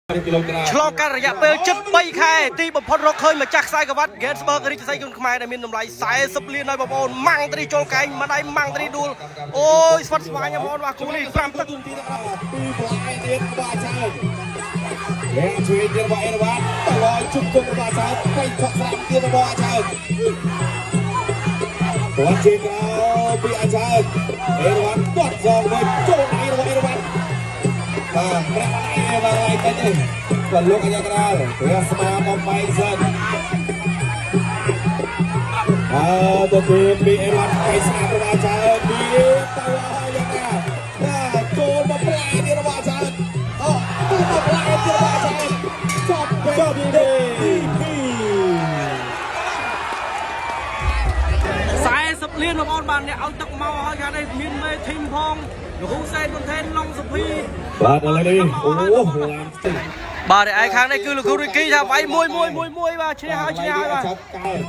ឆ្លងកាត់រយៈពេលជិត3ខែទីបំផុតរកឃើញម្ចាស់ខ្សែក្រវ៉ាត់ Gettysburg រាជសីគុនខ្មែរដែលមានតម្លៃ40លានហើយបងប្អូនម៉ាំងត្រីចូលកែងម្ដាយម៉ាំងត្រីដួលអូយស្វិតស្វាញបងប្អូនបាទគូនេះ5ទឹកពីផ្លាយទៀតបាឆើយើងជួយទៀតរបស់អេរវ៉ាន់តឡយជុំគុំរបស់ឆើទៅឆក់ស្រាំទៀតរបស់ឆើគាត់ជាកោពីអាឆើអេរវ៉ាន់គាត់សងវិញចូលអេរវ៉ាន់បាទប្រាក់អេរវ៉ាន់ឲ្យទៅនេះគាត់លោកអាយ៉ាក្រាលព្រះស្មាបំបីសិនទៅពីអេរវ៉ាន់ទៅស្នារបស់ឆើពីតឡយយ៉ាងណាបាទចូលមកផ្លាយទៀតរបស់ឆើអូមកផ្លាយទៀតរបស់ឆើចប់ទេ40លានបងប្អូនបាទអ្នកឲ្យទឹកមកហើយខាងនេះមានមេធីមផងលោកហ៊ូសែនមិនថេនឡុងសុភីបាទឥឡូវនេះអូឡានបាទឯខាងនេះគឺលោកគ្រូរីគីថាវាយមួយបាទឈ្នះហើយបាទចាប់កើត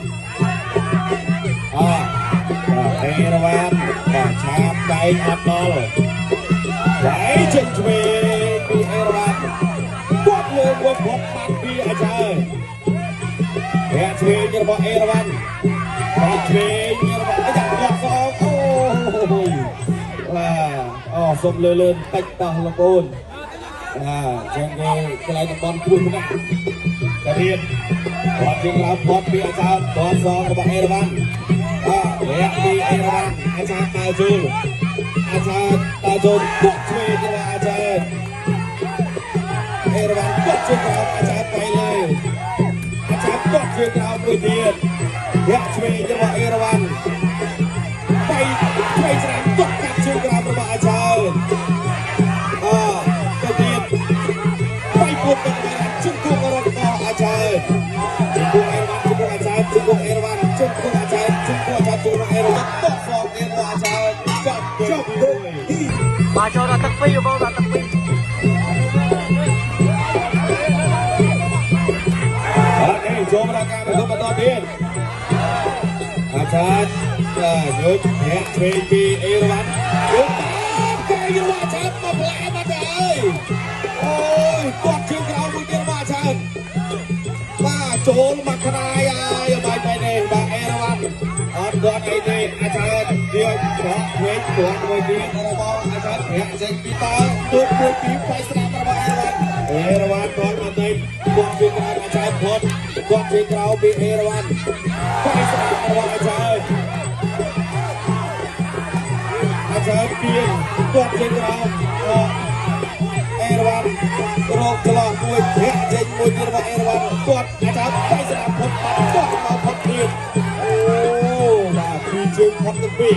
អេរវ៉ាន់បាទឆាបដៃអត់ដល់ហើយចេញឆ្វេងពីអេរវ៉ាន់គាត់លើកមកបាត់ពីអាចារ្យអ្នកឆ្វេងរបស់អេរវ៉ាន់បាទឆ្វេងរបស់អាចារ្យគាត់សងអូយបាទអូសុំលឿនតិចតោះលោកអូនចឹងគេកន្លែងតំបន់គ្រួសម្នាក់តារៀនគាត់ជាក្រៅផុតពីអាចារ្យគាត់សងរបស់អេរវ៉ាន់រយៈពីអេរវ៉ាន់អាចារ្យតើជូលគាត់ឆ្វេងរបស់អាចារ្យអេរវ៉ាន់គាត់ជាក្រៅអាចារ្យទៅលើអាចារ្យគាត់ជាក្រៅមួយទៀតអ្នកឆ្វេងរបស់អេរវ៉ាន់ទៅឆ្វេងស្រាំគាត់កាត់ជើងក្រៅរបស់អាចារ្យទៅទៀតទៅពុតទៅជុំគង់របស់អាចារ្យជុំគង់អេរវ៉ាន់ជុំគង់អាចារ្យជុំគង់អេរវ៉ាន់ជុំគង់អាចារ្យជុំគង់អាចារ្យជុំគង់អេរវ៉ាន់តោះសងទៀតរបស់អាចារ្យចប់បាទចូលដល់ទឹក2បងដល់ទឹក2ចូលមកដល់ការប្រកបបន្តទៀតអាចារ្យយកអ្នកឆ្វេងពីអេរវ៉ាន់យកតែយកអាចារ្យមកផ្លែមកទៅហើយអូយគាត់ជើងក្រោមមួយទៀតមកអាចារ្យបាទចូលមកខ្នាយហើយបាយបែរនេះបាទអេរវ៉ាន់អត់គាត់អីទេអាចារ្យយកប្រក់វិញគាត់មួយទៀតរបស់អាចារ្យប្រាក់ចេញពីតើទូមួយពីផ្លៃស្ដាប់របស់អេរវ៉ាន់គាត់មកទៅគាត់ជើងក្រោមអាចារ្យផុតគាត់ជាក្រៅពីអេរវ៉ាន់គាត់ស្ដាប់របស់អាចារ្យពីគាត់ជាក្រៅអេរវ៉ាន់រកឆ្លោះមួយប្រាក់ចេញមួយទៀតរបស់អេរវ៉ាន់គាត់អាចារ្យទៅស្ដាប់ផុតគាត់មកផុតទៀតអូបាទពីជើងផុតទៅពី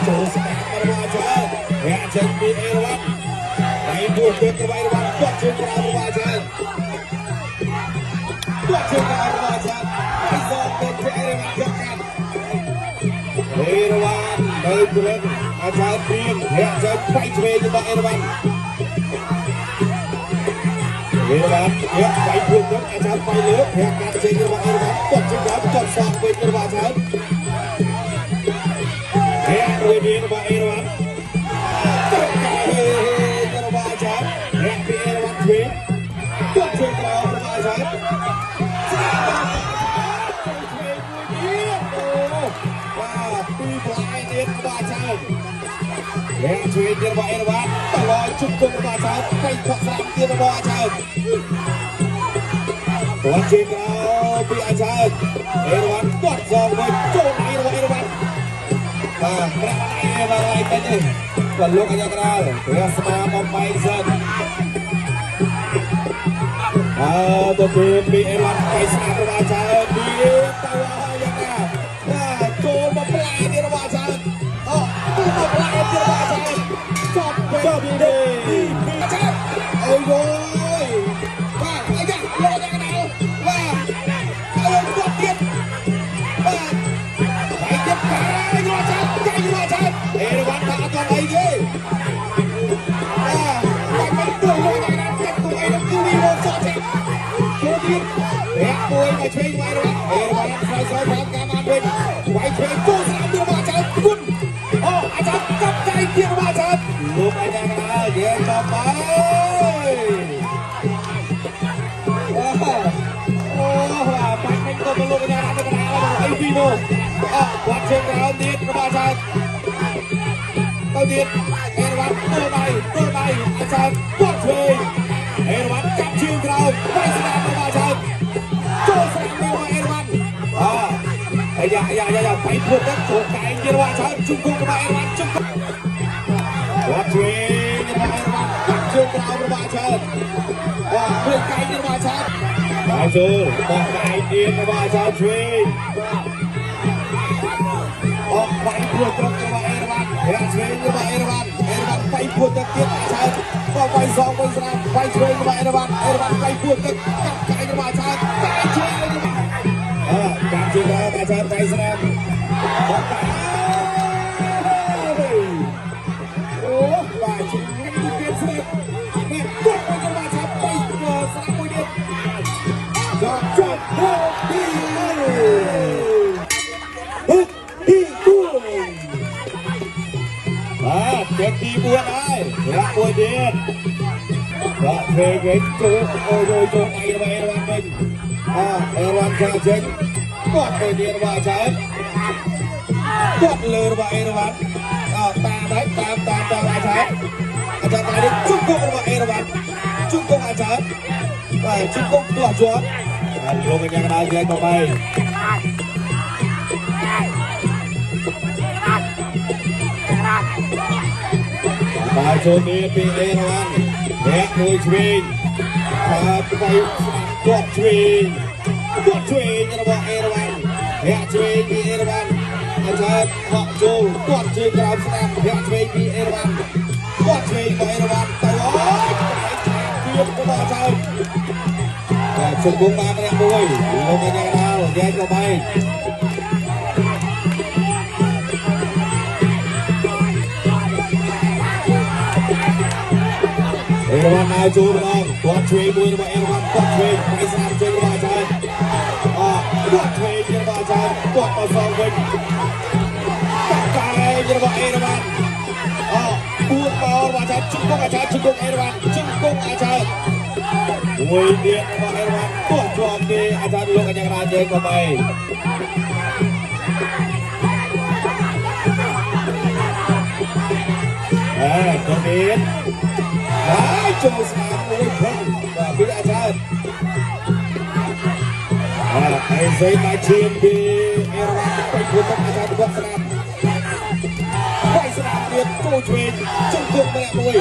ចូលស្ដាប់របស់អាចារ្យប្រាក់ចេញពីអេរវ៉ាន់ហើយមួយទៀតរបស់អេរវ៉ាន់គាត់ជាក្រៅរបស់អាចារ្យគាត់ជាក្រៅរបស់អាចារ្យហើយសងទៅជាអេរវ៉ាន់យកកាន់អេរវ៉ាន់នៅព្រឹកអាចារ្យព្រៀងអ្នកចេញផ្ទៃឆ្វេងរបស់អេរវ៉ាន់អ្នកផ្ទៃព្រៀងអាចារ្យផ្ទៃលើអ្នកកាត់ចេញរបស់អេរវ៉ាន់គាត់ជាក្រៅគាត់សងវិញរបស់អាចារ្យអ្នកមួយទៀតរបស់អេរវ៉ាន់របស់អាចារ្យអ្នកពីអេរវ៉ាន់ឆ្វេងគាត់ជាក្រៅរបស់អាចារ្យពីផ្លាយទៀតរបស់អាចារ្យអ្នកជួយទៀតរបស់អេរវ៉ាន់តឡយជុំគុំរបស់អាចារ្យទៅឆក់ស្រាំទៀតរបស់អាចារ្យគាត់ជាក្រៅពីអាចារ្យអេរវ៉ាន់គាត់សងវិញចូលអេរវ៉ាន់បាទប្រាក់អេរវ៉ាន់ឲ្យទៅនេះគាត់លោកអាយ៉ាក្រាលព្រះស្មាបំបីសិនទៅពីអេរវ៉ាន់ទៅស្នារបស់អាចារ្យពីតឡយយ៉ាងណាចូលមកផ្លាយទៀតរបស់អាចារ្យមកផ្លាយទៀតរបស់អាចារ្យចប់ទេអាចារ្យអូយបាទអាយ៉ាលោកយ៉ាងណាបាទអើយគាត់ទៀតបាទហើយទៀតកាយរបស់អាចារ្យអេរវ៉ាន់ថាអត់អីទេបាទមិនទៅលោកយ៉ាងណាទៀតទៅអីនឹងគឺវាសក់ទេចូលទៀតអ្នកមួយមកឆ្វេងវាយរបស់អេរវ៉ាន់ស្រ័យស្រ័យតាមការបានវិញវាយឆ្វេងចូលស្រាំទៀតរបស់អាចារ្យគុណអាចារ្យកាប់ដៃទៀតរបស់អាចារ្យលោកអាចារ្យ เย็นต่อไปโอ้ไปเป็นตัวมาลงกันนะเป็นกระดาษไอ้พี่โน่วัดเชิงเราเด็ดกระบาดชาเราเด็ดเอราวัณตัวใบอาจารย์วัดเชิงเอราวัณจับเชิงเราไปสนามกระบาดชาโจสนามเร็วเอราวัณอย่าไปพวกนั้นโฉกไก่เยอรมันชาจุ่มกุ้งกระบาดเอราวัณจุ่มวัดเชิงกระบาดเอราวัณจับเชิงเรากระบาดชาเพื่อไก่เยอรมันชาไปจูบอกไก่เดียนกระบาดชาเทรนออกไปพวกตรงกระบาดเอราวัณเทรนกระบาดเอราวัณไปพวกตะเกียบชาก็ไปสองไปสามไปเทรนกระบาดเอราวัณไปพวกตะกับไก่กระบาดชาไก่เทรนการเชียร์อาจารย์ไปสนามโอ้ว่าจริงไม่ดูเปลี่ยนเสียนี่กดไปกระบาดชาไปสนามมวยเดียวจบโอ้ดีดีกูเจ็บดีบัวได้รักบัวเดียนรักเพลงเก่งโจ้โอ้ยโจ้ไอ้ระบายระวังเป็นเอวันชาเชงกดไปเดียนว่าใช้กดเลยระบายระวังตามไหนตามว่าใช้อาจารย์ตาดิจุ๊บกุ๊กระบายระวังจุ๊บกุ๊กอาจารย์จุ๊บกุ๊กตัวจวบลงกันยังไงเล่นต่อไปไปโชว์นี้ปีเอราวัณแบกมวยชวิงไปกดชวิงระบบเอราวัณแบกชวิงปีเอราวัณอาจารย์เหาะโจกดชวิงกราบสนามแบกชวิงปีเอราวัณกดชวิงไปเอราวัณแต่โอ้ยเกียร์กระบอกเจ้าชุดบุ้งมาเป็นมวยลงกันยังไงแยกต่อไปเอราวัณนายจูบลองกดเทรนมวยระบาดเอราวัณกดเทรนไปสนามเจอกระบาดชายกดเทรนกระบาดชายกดมาสองคนตัดไก่กระบาดเอราวัณบูดบอลระบาดชายจุกกงอาชายจุกกงเอราวัณจุกกงอาชายมวยเดียนระบาดเอราวัณตัวจอมดีอาจารย์ลงกันยังไงเดินเข้าไปตัวนี้โจสนามมวยเพิ่มพี่อาจารย์ไอ้เซนมาเชียนบีเอราวัณไปคุยกับอาจารย์กดสนามไปสนามเรียนโจเทรนจุ่มกุ้งมาแล้วมวย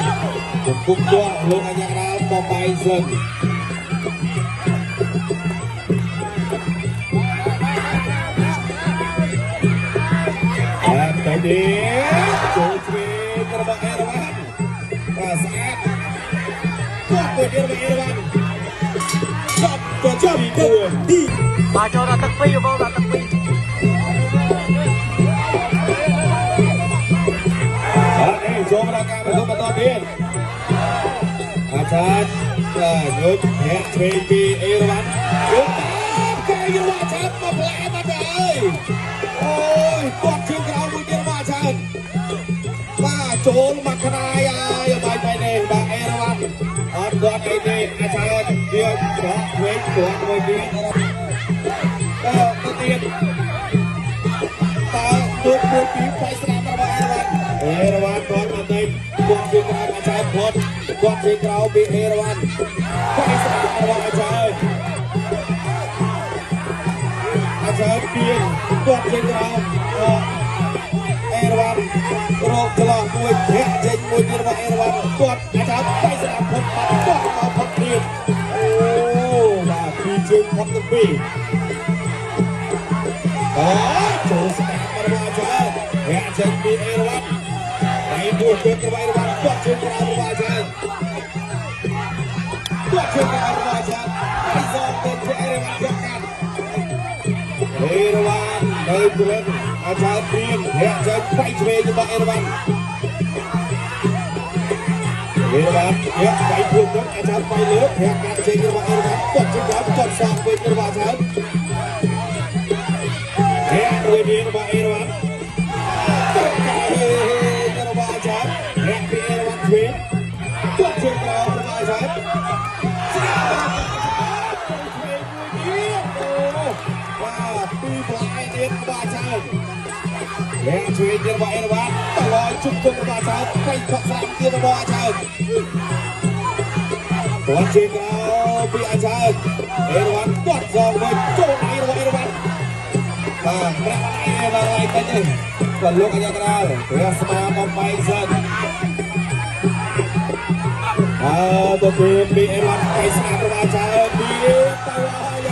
จุ่มกุ้งตัวลงกันอย่างไรต่อไปเซนตัวนี้โจเทรนกระบอกเอราวัณสะอาดก็เปิดเอราวัณชอบตัวดีมาโจราตักปีอยู่บ้างตักปีโชว์พลังงานมาทุกตอนนี้อาจารย์ยุดแหกเทรนปีเอราวัณยุดไก่ยังว่าชัดมาแผลมาเลยโอ้ยกดชิงเราบุญเดียว่าชัดมาโจลมาขนายอย่าไปในบาเอราวัณดอนไอเดอาจารย์เดียวขอเว้นตัวมวยนี้ก็เตียนตาดูมวยปีไฟสนามระบายเอราวัณก่อนมาเต็มกดชิงเราอาจารย์พลกดชิงเราบีเอราวัณไฟสนามระบายอาจารย์เตียนกดชิงเราเอราวัณโรคตลอดมวยแพ้เจนมวยระบายเอราวัณกดอาจารย์ไฟสนามพลกดมาพลเตียนโอ้มาปีเชิงพันธุ์ปีโจสนามระบายอาจารย์แพ้เจนบีเอราวัณไปดูเชิงระบายเอราวัณกดเชิงระบายอาจารย์กดเชิงระบายอาจารย์ไปสอบเป็นเอราวัณยกกันเอราวัณเลยเพื่อนอาจารย์เตียนแพ้เจนไปเทรนระบายเอราวัณเอราวัณแพ้ไปพวกนั้นอาจารย์ไปเลือกแพ้การเชิงระบายเอราวัณกดเชิงระบายกดสอบเป็นระบายอาจารย์แพ้โดยเดียนระบายเอราวัณกดการระบายอาจารย์แพ้เป็นเอราวัณเทรน ชัดว่าปีปลายเดือนว่าชัดแล้วช่วยเดือนว่าเอราวันตลอดชุดตัวว่าชัดไปขอสามเดือนว่าชัดตัวจริงเราปีอาชัดเอราวันกดสองเลยโจนเอราวันberapa ini perlu kerja keras ya semangat Faisal betul BM Faisal terbaca di bawah